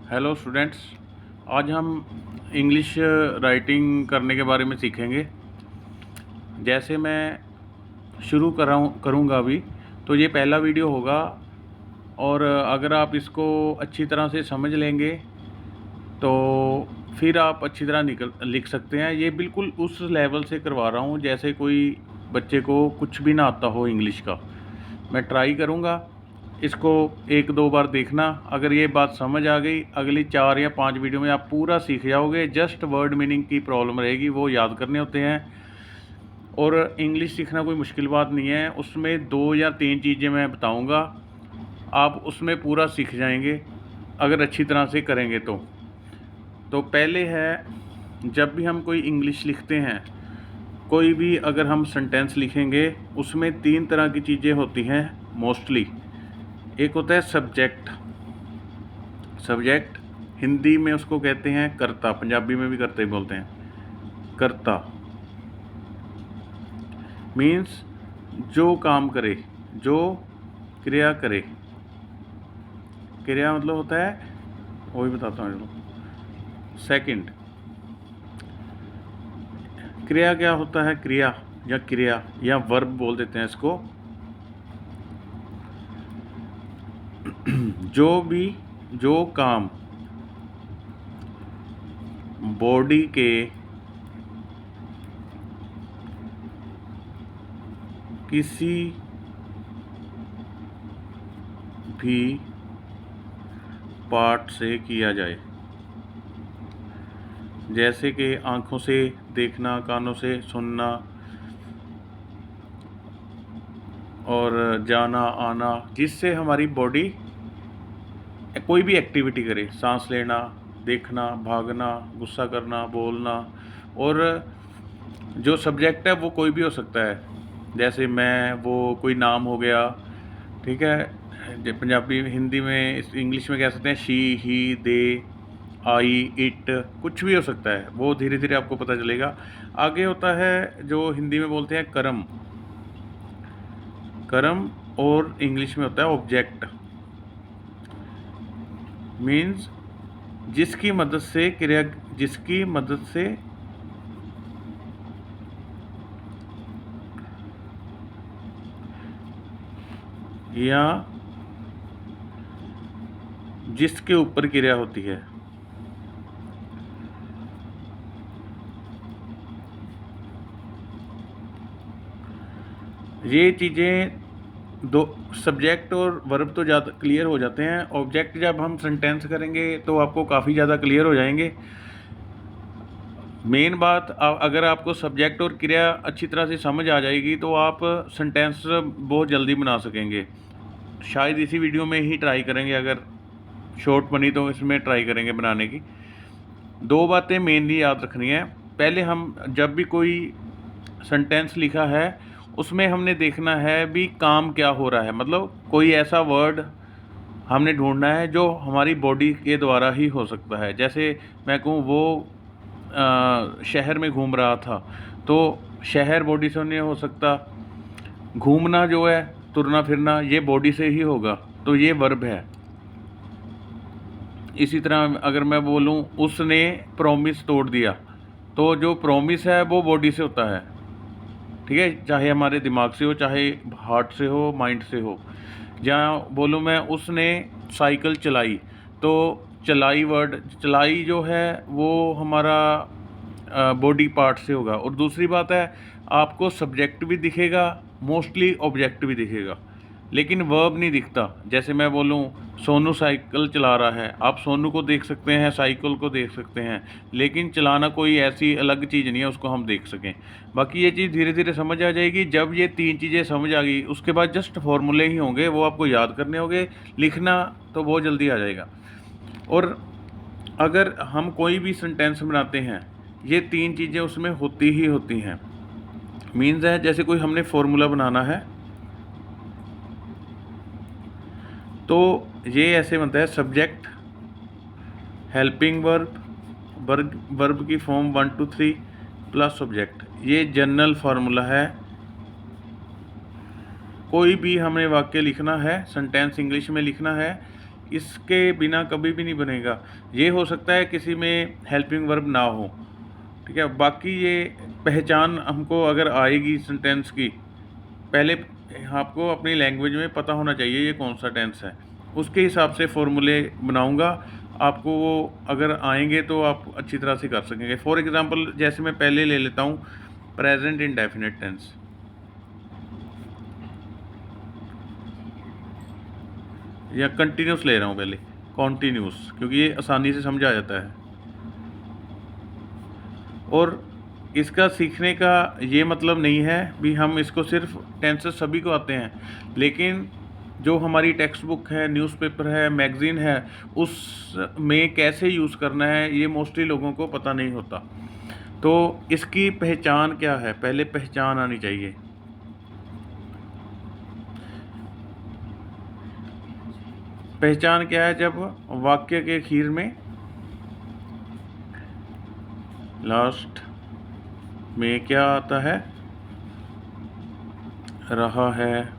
Hello students, आज हम English writing करने के बारे में सीखेंगे। जैसे मैं शुरू करूँगा अभी, तो ये पहला वीडियो होगा और अगर आप इसको अच्छी तरह से समझ लेंगे तो फिर आप अच्छी तरह लिख सकते हैं। ये बिल्कुल उस लेवल से करवा रहा हूँ जैसे कोई बच्चे को कुछ भी ना आता हो इंग्लिश का। मैं ट्राई करूँगा, इसको 1-2 बार देखना। अगर ये बात समझ आ गई, अगली 4 या 5 वीडियो में आप पूरा सीख जाओगे। जस्ट वर्ड मीनिंग की प्रॉब्लम रहेगी, वो याद करने होते हैं। और इंग्लिश सीखना कोई मुश्किल बात नहीं है, उसमें 2 या 3 चीज़ें मैं बताऊंगा, आप उसमें पूरा सीख जाएंगे अगर अच्छी तरह से करेंगे तो पहले है, जब भी हम कोई इंग्लिश लिखते हैं, कोई भी अगर हम सेंटेंस लिखेंगे, उसमें 3 तरह की चीज़ें होती हैं मोस्टली। एक होता है सब्जेक्ट। सब्जेक्ट हिंदी में उसको कहते हैं कर्ता, पंजाबी में भी कर्ता ही बोलते हैं। कर्ता मीन्स जो काम करे, जो क्रिया करे। क्रिया मतलब होता है, वही बताता हूँ आपको। सेकंड, क्रिया क्या होता है? क्रिया या वर्ब बोल देते हैं इसको। जो काम बॉडी के किसी भी पार्ट से किया जाए, जैसे कि आँखों से देखना, कानों से सुनना और जाना आना, जिससे हमारी बॉडी कोई भी एक्टिविटी करे, सांस लेना, देखना, भागना, गुस्सा करना, बोलना। और जो सब्जेक्ट है वो कोई भी हो सकता है, जैसे मैं, वो कोई नाम हो गया, ठीक है। पंजाबी हिंदी में, इंग्लिश में कह सकते हैं she, he, they, I, it, कुछ भी हो सकता है। वो धीरे धीरे आपको पता चलेगा। आगे होता है जो हिंदी में बोलते हैं कर्म। कर्म और इंग्लिश में होता है ऑब्जेक्ट। मीन्स जिसकी मदद से या जिसके ऊपर क्रिया होती है। ये चीज़ें दो, सब्जेक्ट और वर्ब तो ज़्यादा क्लियर हो जाते हैं। ऑब्जेक्ट जब हम सेंटेंस करेंगे तो आपको काफ़ी ज़्यादा क्लियर हो जाएंगे। मेन बात, अगर आपको सब्जेक्ट और क्रिया अच्छी तरह से समझ आ जाएगी तो आप सेंटेंस बहुत जल्दी बना सकेंगे। शायद इसी वीडियो में ही ट्राई करेंगे, अगर शॉर्ट बनी तो इसमें ट्राई करेंगे बनाने की। 2 बातें मेनली याद रखनी है। पहले हम जब भी कोई सेंटेंस लिखा है, उसमें हमने देखना है भी काम क्या हो रहा है। मतलब कोई ऐसा वर्ड हमने ढूंढना है जो हमारी बॉडी के द्वारा ही हो सकता है। जैसे मैं कहूँ वो शहर में घूम रहा था, तो शहर बॉडी से नहीं हो सकता। घूमना जो है, तुरना फिरना, ये बॉडी से ही होगा, तो ये वर्ब है। इसी तरह अगर मैं बोलूँ उसने प्रॉमिस तोड़ दिया, तो जो प्रॉमिस है वो बॉडी से होता है, ठीक है, चाहे हमारे दिमाग से हो, चाहे हार्ट से हो, माइंड से हो। जहाँ बोलूँ मैं उसने साइकिल चलाई, तो चलाई वर्ड, चलाई जो है वो हमारा बॉडी पार्ट से होगा। और दूसरी बात है, आपको सब्जेक्ट भी दिखेगा, मोस्टली ऑब्जेक्ट भी दिखेगा, लेकिन वर्ब नहीं दिखता। जैसे मैं बोलूँ सोनू साइकिल चला रहा है, आप सोनू को देख सकते हैं, साइकिल को देख सकते हैं, लेकिन चलाना कोई ऐसी अलग चीज़ नहीं है उसको हम देख सकें। बाकी ये चीज़ धीरे धीरे समझ आ जाएगी। जब ये 3 चीज़ें समझ आ गई, उसके बाद जस्ट फॉर्मूले ही होंगे, वो आपको याद करने होंगे। लिखना तो बहुत जल्दी आ जाएगा। और अगर हम कोई भी सेंटेंस बनाते हैं, ये 3 चीज़ें उसमें होती ही होती हैं। मीन्स है, जैसे कोई हमने फॉर्मूला बनाना है, तो ये ऐसे बनता है, सब्जेक्ट, हेल्पिंग वर्ब, वर्ब की फॉर्म 1 2 3 प्लस सब्जेक्ट। ये जनरल फार्मूला है। कोई भी हमें वाक्य लिखना है, सेंटेंस इंग्लिश में लिखना है, इसके बिना कभी भी नहीं बनेगा। ये हो सकता है किसी में हेल्पिंग वर्ब ना हो, ठीक है। बाकी ये पहचान हमको अगर आएगी सेंटेंस की, पहले आपको अपनी लैंग्वेज में पता होना चाहिए ये कौन सा टेंस है, उसके हिसाब से फॉर्मूले बनाऊंगा। आपको वो अगर आएंगे तो आप अच्छी तरह से कर सकेंगे। फॉर एग्जांपल जैसे मैं पहले ले लेता हूँ प्रेजेंट इंडेफिनिट टेंस, या कंटिन्यूस ले रहा हूँ पहले, कॉन्टिन्यूस, क्योंकि ये आसानी से समझ आ जाता है। और इसका सीखने का ये मतलब नहीं है भी हम इसको सिर्फ टेंसेस सभी को आते हैं, लेकिन जो हमारी टेक्स्ट बुक है, न्यूज़पेपर है, मैगज़ीन है, उसमें कैसे यूज़ करना है ये मोस्टली लोगों को पता नहीं होता। तो इसकी पहचान क्या है, पहले पहचान आनी चाहिए। पहचान क्या है? जब वाक्य के आखिर में लास्ट में क्या आता है, रहा है,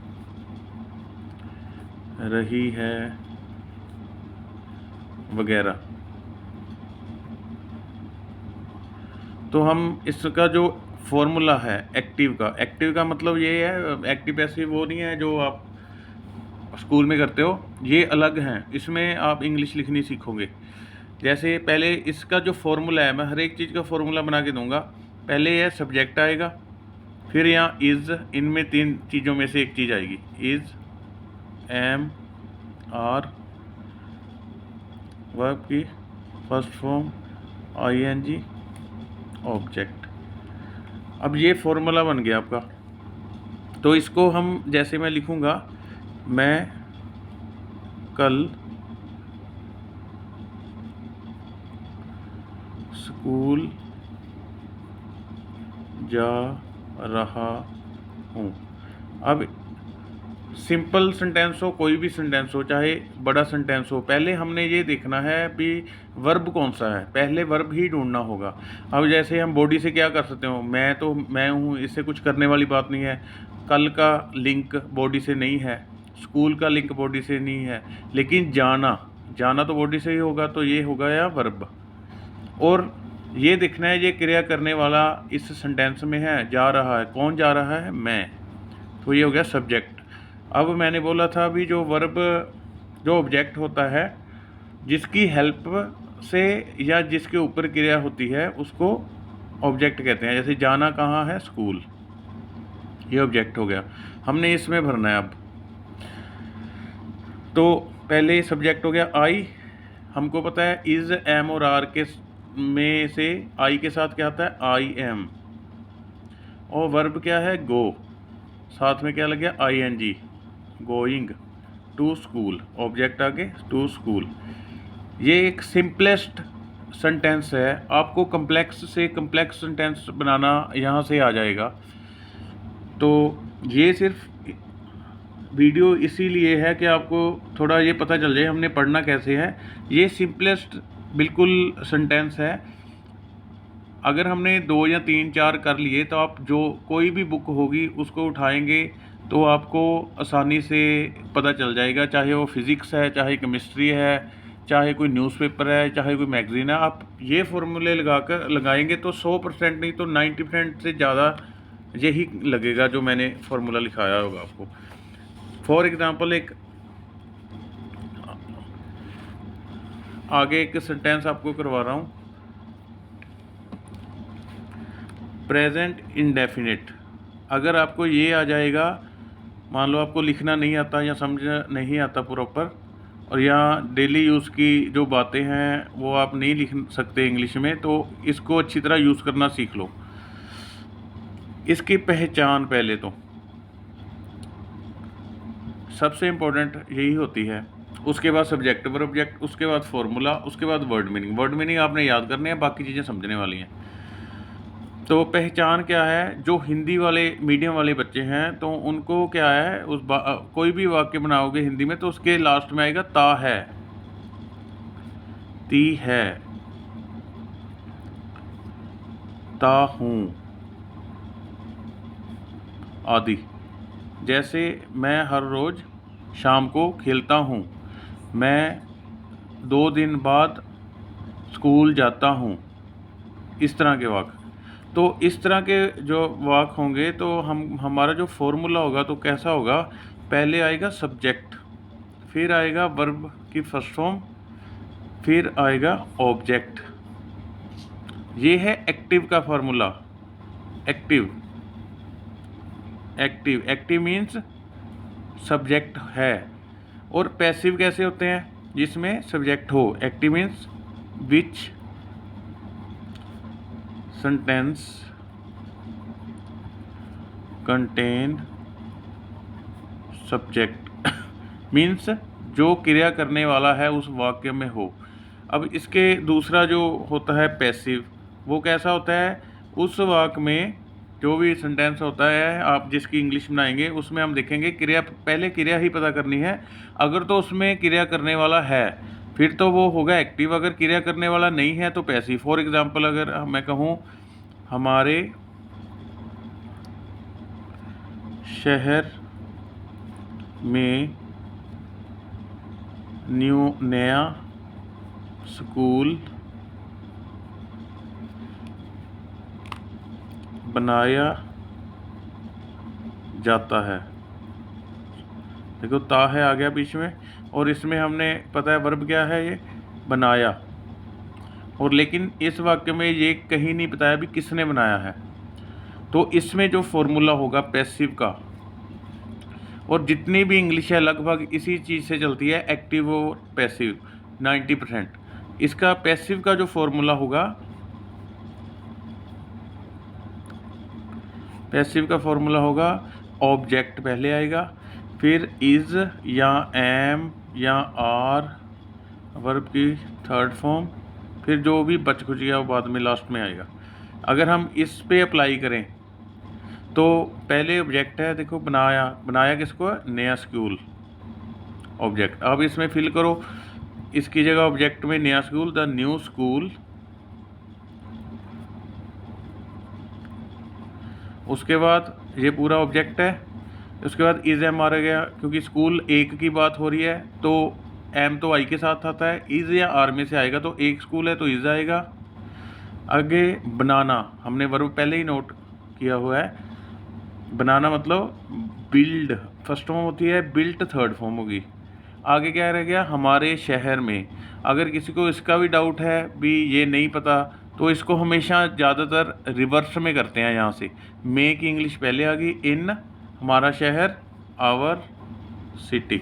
रही है वगैरह। तो हम इसका जो फॉर्मूला है एक्टिव का मतलब ये है, एक्टिव पैसिव वो नहीं है जो आप स्कूल में करते हो, ये अलग हैं। इसमें आप इंग्लिश लिखनी सीखोगे। जैसे पहले इसका जो फॉर्मूला है, मैं हर एक चीज़ का फॉर्मूला बना के दूंगा। पहले यह सब्जेक्ट आएगा, फिर यहाँ इज़, इनमें 3 चीज़ों में से एक चीज़ आएगी, इज़, एम, आर, वर्ब की फर्स्ट फॉर्म, ING, ऑब्जेक्ट। अब ये फॉर्मूला बन गया आपका। तो इसको हम, जैसे मैं लिखूँगा, मैं कल स्कूल जा रहा हूँ। अब सिंपल सेंटेंस हो, कोई भी सेंटेंस हो, चाहे बड़ा सेंटेंस हो, पहले हमने ये देखना है कि वर्ब कौन सा है, पहले वर्ब ही ढूंढना होगा। अब जैसे हम बॉडी से क्या कर सकते हो, मैं तो मैं हूँ, इससे कुछ करने वाली बात नहीं है। कल का लिंक बॉडी से नहीं है, स्कूल का लिंक बॉडी से नहीं है, लेकिन जाना तो बॉडी से ही होगा, तो ये होगा या वर्ब। और ये देखना है ये क्रिया करने वाला इस सेंटेंस में है, जा रहा है, कौन जा रहा है, मैं, तो ये हो गया सब्जेक्ट। अब मैंने बोला था अभी जो वर्ब, जो ऑब्जेक्ट होता है, जिसकी हेल्प से या जिसके ऊपर क्रिया होती है उसको ऑब्जेक्ट कहते हैं। जैसे जाना कहाँ है, स्कूल, ये ऑब्जेक्ट हो गया। हमने इसमें भरना है। अब तो पहले सब्जेक्ट हो गया आई, हमको पता है इज़, एम और आर के में से आई के साथ क्या आता है, आई एम। और वर्ब क्या है, गो, साथ में क्या लग गया, ING, going to school, object आगे टू स्कूल। ये एक सिंपलेस्ट सेंटेंस है। आपको कम्प्लेक्स से कम्प्लेक्स सेंटेंस बनाना यहाँ से आ जाएगा। तो ये सिर्फ वीडियो इसीलिए है कि आपको थोड़ा ये पता चल जाए हमने पढ़ना कैसे है। ये सिंपलेस्ट बिल्कुल सेंटेंस है। अगर हमने 2 या 3 4 कर लिए तो आप जो कोई भी बुक होगी उसको उठाएंगे तो आपको आसानी से पता चल जाएगा, चाहे वो फिज़िक्स है, चाहे केमिस्ट्री है, चाहे कोई न्यूज़पेपर है, चाहे कोई मैगज़ीन है। आप ये फॉर्मूले लगाएंगे तो 100% नहीं तो 90% से ज़्यादा यही लगेगा जो मैंने फार्मूला लिखाया होगा आपको। फॉर एग्ज़ाम्पल एक आगे एक सेंटेंस आपको करवा रहा हूँ, प्रेजेंट इंडेफिनिट। अगर आपको ये आ जाएगा, मान लो आपको लिखना नहीं आता या समझ नहीं आता प्रॉपर, और यहाँ डेली यूज़ की जो बातें हैं वो आप नहीं लिख सकते इंग्लिश में, तो इसको अच्छी तरह यूज़ करना सीख लो। इसकी पहचान पहले तो सबसे इम्पोर्टेंट यही होती है। उसके बाद सब्जेक्ट वर्ब ऑब्जेक्ट, उसके बाद फॉर्मूला, उसके बाद वर्ड मीनिंग। वर्ड मीनिंग आपने याद करने हैं, बाकी चीज़ें समझने वाली हैं। तो पहचान क्या है, जो हिंदी वाले मीडियम वाले बच्चे हैं तो उनको क्या है, कोई भी वाक्य बनाओगे हिंदी में तो उसके लास्ट में आएगा ता है, ती है, ता हूँ आदि। जैसे मैं हर रोज़ शाम को खेलता हूँ, मैं 2 दिन बाद स्कूल जाता हूँ। इस तरह के वाक्य। तो इस तरह के जो वाक्य होंगे तो हमारा जो फॉर्मूला होगा तो कैसा होगा, पहले आएगा सब्जेक्ट, फिर आएगा वर्ब की फर्स्ट फॉर्म, फिर आएगा ऑब्जेक्ट। ये है एक्टिव का formula. Active active active means subject है। और पैसिव कैसे होते हैं, जिसमें सब्जेक्ट हो। Active means which sentence contain subject means जो क्रिया करने वाला है उस वाक्य में हो। अब इसके दूसरा जो होता है पैसिव, वो कैसा होता है, उस वाक्य में जो भी सेंटेंस होता है आप जिसकी इंग्लिश बनाएंगे उसमें हम देखेंगे क्रिया, पहले क्रिया ही पता करनी है। अगर तो उसमें क्रिया करने वाला है फिर तो वो होगा एक्टिव, अगर क्रिया करने वाला नहीं है तो पैसिव। फॉर एग्जांपल अगर मैं कहूँ हमारे शहर में नया स्कूल बनाया जाता है। देखो ता है आ गया बीच में, और इसमें हमने पता है वर्ब क्या है, ये बनाया। और लेकिन इस वाक्य में ये कहीं नहीं बताया भी किसने बनाया है। तो इसमें जो फॉर्मूला होगा पैसिव का, और जितनी भी इंग्लिश है लगभग इसी चीज़ से चलती है, एक्टिव और पैसिव 90%। इसका पैसिव का जो फॉर्मूला होगा, पैसिव का फॉर्मूला होगा ऑब्जेक्ट पहले आएगा, फिर इज़ या एम या आर वर्ब की थर्ड फॉर्म, फिर जो भी बच खुच गया वो बाद में लास्ट में आएगा। अगर हम इस पे अप्लाई करें तो पहले ऑब्जेक्ट है, देखो बनाया, बनाया किसको है, नया स्कूल, ऑब्जेक्ट। अब इसमें फिल करो, इसकी जगह ऑब्जेक्ट में नया स्कूल, द न्यू स्कूल। उसके बाद ये पूरा ऑब्जेक्ट है। उसके बाद इज़ एम आ गया, क्योंकि स्कूल एक की बात हो रही है तो एम तो आई के साथ आता है, इज़ या आर में से आएगा तो एक स्कूल है तो इज़ आएगा। आगे बनाना, हमने वर्ब पहले ही नोट किया हुआ है। बनाना मतलब बिल्ड फर्स्ट फॉर्म होती है, बिल्ट थर्ड फॉर्म होगी। आगे क्या रह गया, हमारे शहर में। अगर किसी को इसका भी डाउट है भी ये नहीं पता तो इसको हमेशा ज़्यादातर रिवर्स में करते हैं। यहाँ से मे की इंग्लिश पहले आ गई, इन हमारा शहर, आवर सिटी।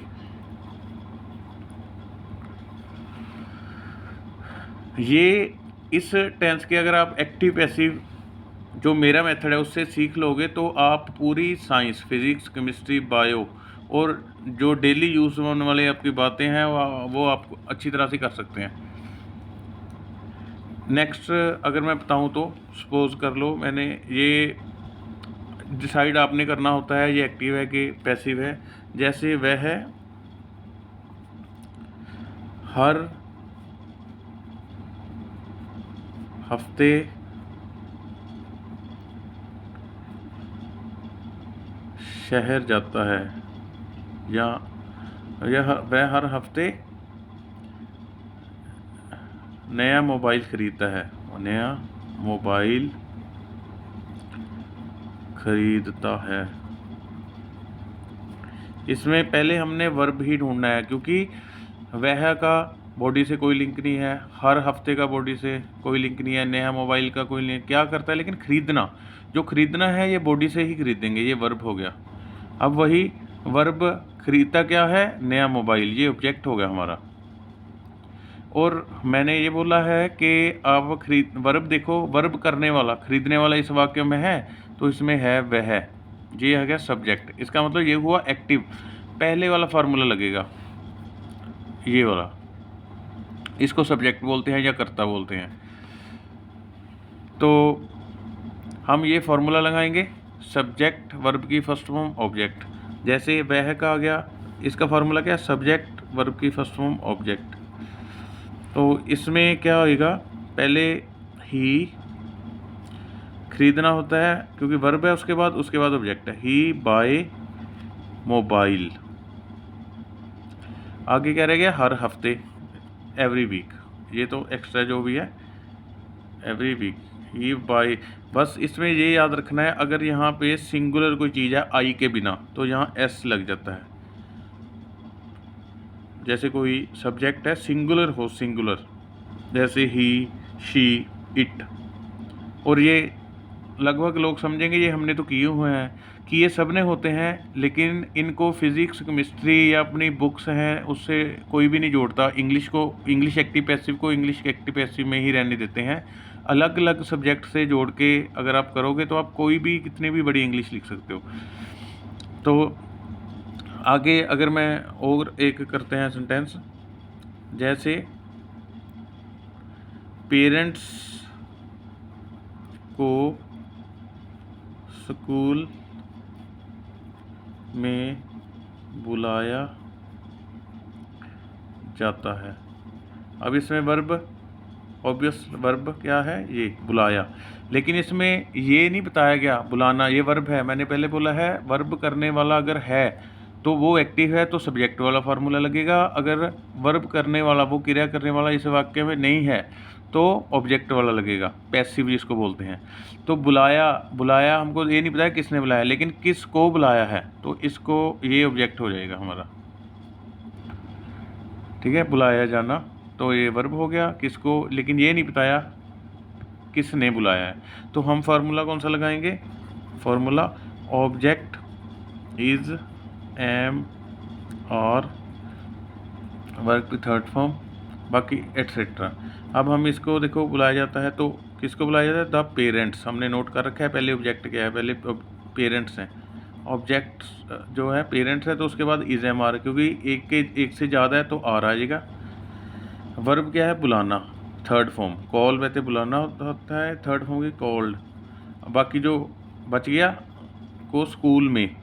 ये इस टेंस के अगर आप एक्टिव पैसिव जो मेरा मेथड है उससे सीख लोगे तो आप पूरी साइंस, फिज़िक्स, केमिस्ट्री, बायो और जो डेली यूज़ होने वाले आपकी बातें हैं वो आप अच्छी तरह से कर सकते हैं। नेक्स्ट अगर मैं बताऊं तो सपोज़ कर लो, मैंने ये डिसाइड आपने करना होता है ये एक्टिव है कि पैसिव है। जैसे वह है हर हफ्ते शहर जाता है, या वह हर हफ्ते नया मोबाइल ख़रीदता है, नया मोबाइल ख़रीदता है। इसमें पहले हमने वर्ब ही ढूंढना है, क्योंकि वह का बॉडी से कोई लिंक नहीं है, हर हफ्ते का बॉडी से कोई लिंक नहीं है, नया मोबाइल का कोई लिंक, क्या करता है लेकिन ख़रीदना, जो ख़रीदना है ये बॉडी से ही खरीदेंगे, ये वर्ब हो गया। अब वही वर्ब खरीदता क्या है, नया मोबाइल, ये ऑब्जेक्ट हो गया हमारा। और मैंने ये बोला है कि आप वर्ब देखो, वर्ब करने वाला खरीदने वाला इस वाक्य में है तो इसमें है वह, ये है गया सब्जेक्ट। इसका मतलब ये हुआ एक्टिव, पहले वाला फार्मूला लगेगा ये वाला, इसको सब्जेक्ट बोलते हैं या कर्ता बोलते हैं। तो हम ये फार्मूला लगाएंगे, सब्जेक्ट वर्ब की फर्स्ट फॉर्म ऑब्जेक्ट। जैसे वह का आ गया, इसका फार्मूला क्या है, सब्जेक्ट वर्ब की फर्स्ट फॉर्म ऑब्जेक्ट। तो इसमें क्या होएगा, पहले ही खरीदना होता है क्योंकि वर्ब है, उसके बाद ऑब्जेक्ट है, ही बाय मोबाइल। आगे क्या रह गया, हर हफ्ते, एवरी वीक। ये तो एक्स्ट्रा जो भी है, एवरी वीक, ये बाय। बस इसमें ये याद रखना है, अगर यहाँ पे सिंगुलर कोई चीज़ है आई के बिना तो यहाँ एस लग जाता है। जैसे कोई सब्जेक्ट है सिंगुलर हो, सिंगुलर, जैसे ही, शी, इट, और ये लगभग लोग समझेंगे ये हमने तो किए हुए हैं, कि ये सब ने होते हैं, लेकिन इनको फिज़िक्स, केमिस्ट्री या अपनी बुक्स हैं उससे कोई भी नहीं जोड़ता। इंग्लिश एक्टिव पैसिव को इंग्लिश एक्टिव पैसिव में ही रहने देते हैं। अलग अलग सब्जेक्ट से जोड़ के अगर आप करोगे तो आप कोई भी कितनी भी बड़ी इंग्लिश लिख सकते हो। तो आगे अगर मैं और एक करते हैं सेंटेंस, जैसे पेरेंट्स को स्कूल में बुलाया जाता है। अब इसमें वर्ब, ऑब्वियस वर्ब क्या है, ये बुलाया, लेकिन इसमें ये नहीं बताया गया बुलाना ये वर्ब है। मैंने पहले बोला है वर्ब करने वाला अगर है तो वो एक्टिव है तो सब्जेक्ट वाला फार्मूला लगेगा, अगर वर्ब करने वाला, वो क्रिया करने वाला इस वाक्य में नहीं है तो ऑब्जेक्ट वाला लगेगा, पैसिव जिसको बोलते हैं। तो बुलाया, बुलाया हमको ये नहीं बताया किसने बुलाया, लेकिन किसको बुलाया है तो इसको ये ऑब्जेक्ट हो जाएगा हमारा, ठीक है। बुलाया जाना तो ये वर्ब हो गया, किसको, लेकिन ये नहीं बताया किसने बुलाया है। तो हम फार्मूला कौन सा लगाएंगे, फार्मूला ऑब्जेक्ट इज एम और वर्ब की थर्ड फॉर्म, बाकी एट्सेट्रा। अब हम इसको देखो, बुलाया जाता है तो किसको बुलाया जाता है, द पेरेंट्स। हमने नोट कर रखा है पहले ऑब्जेक्ट क्या है, पहले पेरेंट्स हैं, ऑब्जेक्ट जो है पेरेंट्स है, तो उसके बाद इज एम आर, क्योंकि एक से ज़्यादा है तो आर आ जाएगा। वर्ब क्या है, बुलाना, थर्ड फॉर्म, कॉल वैसे बुलाना होता है, थर्ड फॉर्म की कॉल्ड। बाकी जो बच गया, को स्कूल में,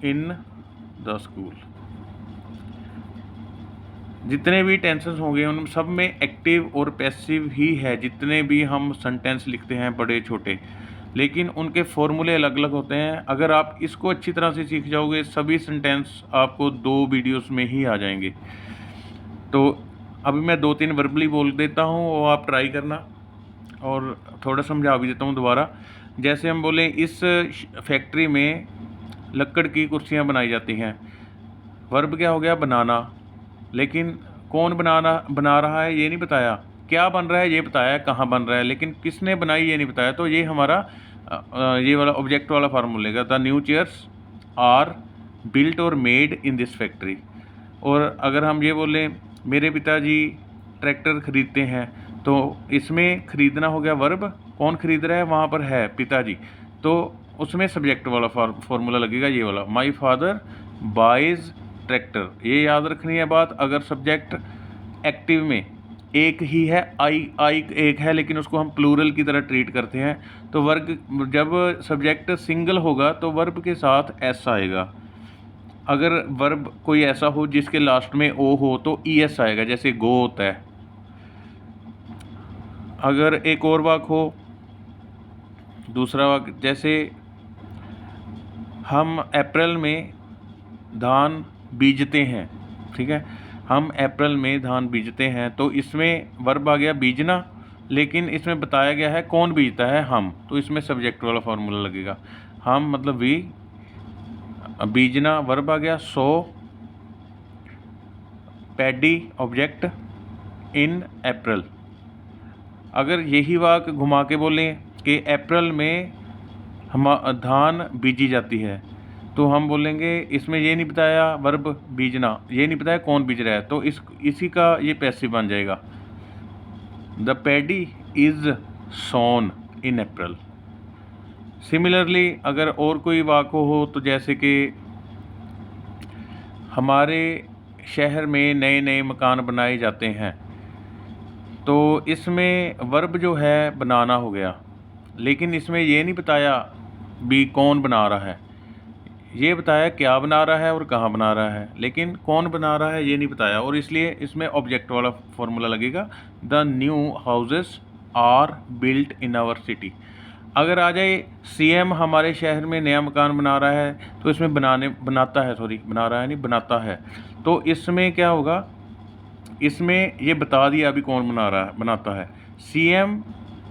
इन द स्कूल। जितने भी टेंसेस होंगे उन सब में एक्टिव और पैसिव ही है, जितने भी हम सेंटेंस लिखते हैं बड़े छोटे, लेकिन उनके फॉर्मूले अलग अलग होते हैं। अगर आप इसको अच्छी तरह से सीख जाओगे सभी सेंटेंस आपको 2 वीडियोस में ही आ जाएंगे। तो अभी मैं 2-3 वर्बली बोल देता हूँ, वो आप ट्राई करना, और थोड़ा समझा भी देता हूँ दोबारा। जैसे हम बोलें इस फैक्ट्री में लकड़ की कुर्सियाँ बनाई जाती हैं, वर्ब क्या हो गया, बनाना, लेकिन कौन बना रहा है ये नहीं बताया, क्या बन रहा है ये बताया है, कहाँ बन रहा है, लेकिन किसने बनाई ये नहीं बताया। तो ये हमारा ये वाला ऑब्जेक्ट वाला फार्मूला लेगा, the new chairs are built और मेड इन दिस फैक्ट्री। और अगर हम ये बोलें मेरे पिताजी ट्रैक्टर खरीदते हैं, तो इसमें खरीदना हो गया वर्ब, कौन खरीद रहा है वहाँ पर है पिताजी, तो उसमें सब्जेक्ट वाला फार्मूला लगेगा ये वाला, माई फादर बाइज ट्रैक्टर। ये याद रखनी है बात, अगर सब्जेक्ट एक्टिव में एक ही है, आई एक है, लेकिन उसको हम प्लूरल की तरह ट्रीट करते हैं, तो वर्ग जब सब्जेक्ट सिंगल होगा तो वर्ब के साथ एस आएगा। अगर वर्ब कोई ऐसा हो जिसके लास्ट में ओ हो तो ई एस आएगा, जैसे गो होता है। अगर एक और वाक्य हो, दूसरा वाक्य, जैसे हम अप्रैल में धान बीजते हैं, ठीक है, हम अप्रैल में धान बीजते हैं, तो इसमें वर्ब आ गया बीजना, लेकिन इसमें बताया गया है कौन बीजता है, हम, तो इसमें सब्जेक्ट वाला फार्मूला लगेगा, हम मतलब वी, बीजना वर्ब आ गया, सो पैडी ऑब्जेक्ट इन अप्रैल। अगर यही वाक्य घुमा के बोलें कि अप्रैल में हम धान बीजी जाती है, तो हम बोलेंगे इसमें ये नहीं बताया वर्ब बीजना, ये नहीं बताया कौन बीज रहा है, तो इसी का ये पैसिव बन जाएगा, the paddy is sown in April. Similarly अगर और कोई वाक्य हो, तो जैसे कि हमारे शहर में नए नए मकान बनाए जाते हैं, तो इसमें वर्ब जो है बनाना हो गया, लेकिन इसमें ये नहीं बताया भी कौन बना रहा है, ये बताया क्या बना रहा है और कहाँ बना रहा है, लेकिन कौन बना रहा है ये नहीं बताया, और इसलिए इसमें ऑब्जेक्ट वाला फॉर्मूला लगेगा, the new houses are built in our city. अगर आ जाए सीएम हमारे शहर में नया मकान बना रहा है, तो इसमें बनाता है, नहीं बनाता है, तो इसमें क्या होगा, इसमें ये बता दिया अभी कौन बनाता है। CM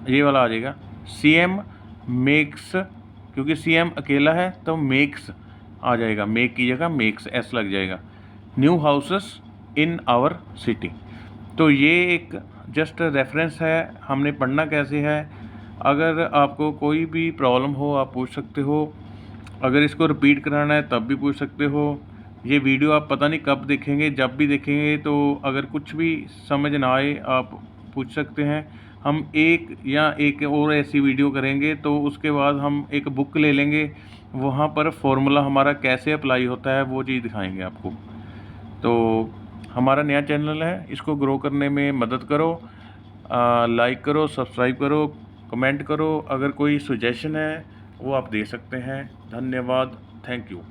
ये वाला आ जाएगा, CM मेक्स, क्योंकि CM अकेला है तो मेक्स आ जाएगा, मेक की जगह मेक्स एस लग जाएगा। New houses in our city. तो ये एक जस्ट रेफरेंस है, हमने पढ़ना कैसे है। अगर आपको कोई भी प्रॉब्लम हो आप पूछ सकते हो, अगर इसको रिपीट कराना है तब भी पूछ सकते हो। ये वीडियो आप पता नहीं कब देखेंगे, जब भी देखेंगे तो अगर कुछ भी समझ ना आए आप पूछ सकते हैं। हम एक और ऐसी वीडियो करेंगे तो उसके बाद हम एक बुक ले लेंगे, वहाँ पर फॉर्मूला हमारा कैसे अप्लाई होता है वो चीज़ दिखाएंगे आपको। तो हमारा नया चैनल है, इसको ग्रो करने में मदद करो, लाइक करो, सब्सक्राइब करो, कमेंट करो। अगर कोई सजेशन है वो आप दे सकते हैं। धन्यवाद, थैंक यू।